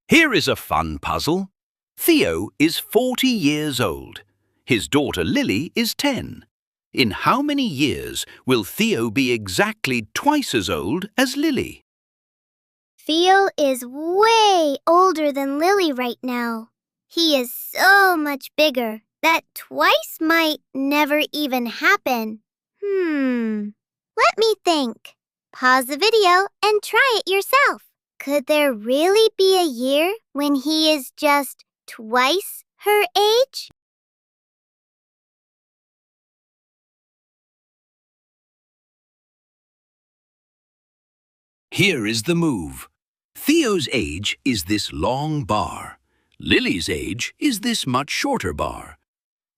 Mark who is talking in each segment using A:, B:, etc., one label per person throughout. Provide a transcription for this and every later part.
A: Here is a fun puzzle. Theo is 40 years old. His daughter Lily is 10. In how many years will Theo be exactly twice as old as Lily?
B: Theo is way older than Lily right now. He is so much bigger that twice might never even happen. Let me think. Pause the video and try it yourself. Could there really be a year when he is just twice her age?
A: Here is the move. Theo's age is this long bar. Lily's age is this much shorter bar.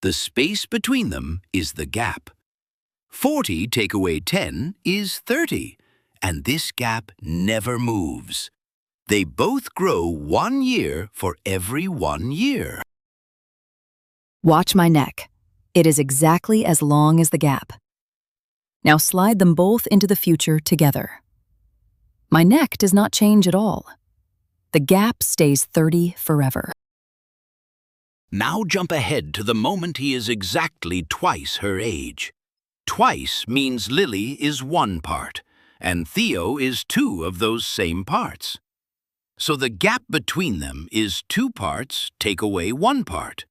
A: The space between them is the gap. 40 take away 10 is 30, and this gap never moves. They both grow 1 year for every 1 year.
C: Watch my neck. It is exactly as long as the gap. Now slide them both into the future together. My neck does not change at all. The gap stays 30 forever.
A: Now jump ahead to the moment he is exactly twice her age. Twice means Lily is 1 part, and Theo is 2 of those same parts. So the gap between them is 2 parts take away 1 part.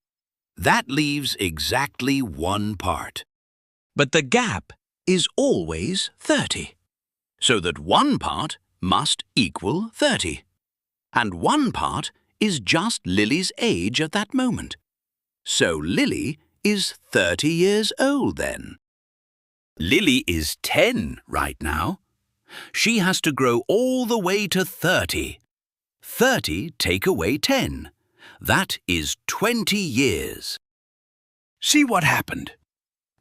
A: That leaves exactly 1 part. But the gap is always 30, so that 1 part must equal 30. And 1 part is just Lily's age at that moment. So Lily is 30 years old then. Lily is 10 right now. She has to grow all the way to 30. 30 take away 10. That is 20 years. See what happened?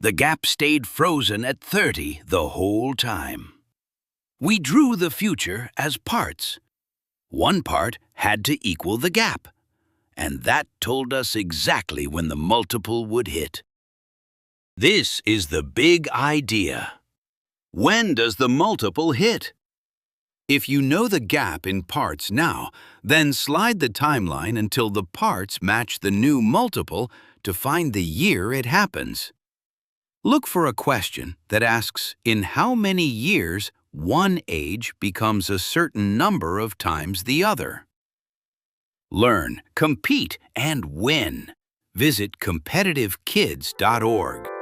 A: The gap stayed frozen at 30 the whole time. We drew the future as parts. 1 part had to equal the gap, and that told us exactly when the multiple would hit. This is the big idea. When does the multiple hit? If you know the gap in parts now, then slide the timeline until the parts match the new multiple to find the year it happens. Look for a question that asks in how many years one age becomes a certain number of times the other. Learn, compete, and win. Visit competitivekids.org.